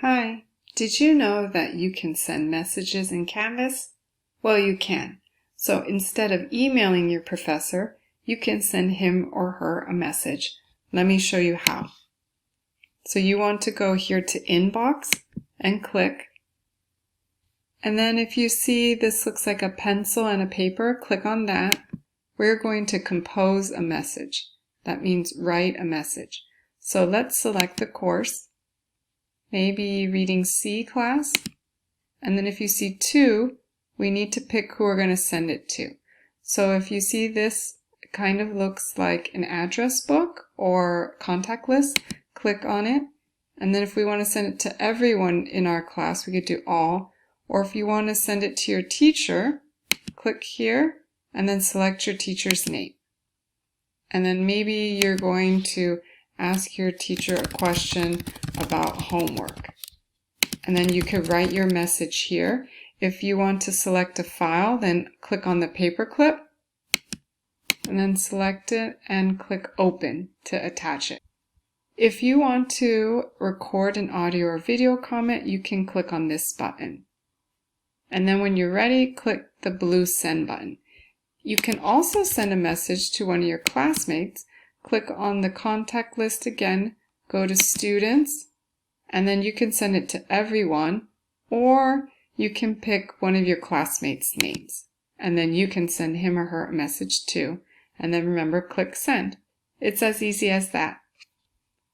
Hi, did you know that you can send messages in Canvas? Well, you can. So instead of emailing your professor, you can send him or her a message. Let me show you how. So you want to go here to Inbox and click. And then if you see this looks like a pencil and a paper, click on that. We're going to compose a message. That means write a message. So let's select the course. Maybe Reading C class. And then if you see 2, we need to pick who we're going to send it to. So if you see this, it kind of looks like an address book or contact list, click on it. And then if we want to send it to everyone in our class, we could do all. Or if you want to send it to your teacher, click here and then select your teacher's name. And then maybe you're going to ask your teacher a question about homework. And then you could write your message here. If you want to select a file, then click on the paperclip and then select it and click open to attach it. If you want to record an audio or video comment, you can click on this button. And then when you're ready, click the blue send button. You can also send a message to one of your classmates. Click on the contact list again, go to students, and then you can send it to everyone, or you can pick one of your classmates' names. And then you can send him or her a message too. And then remember, click send. It's as easy as that.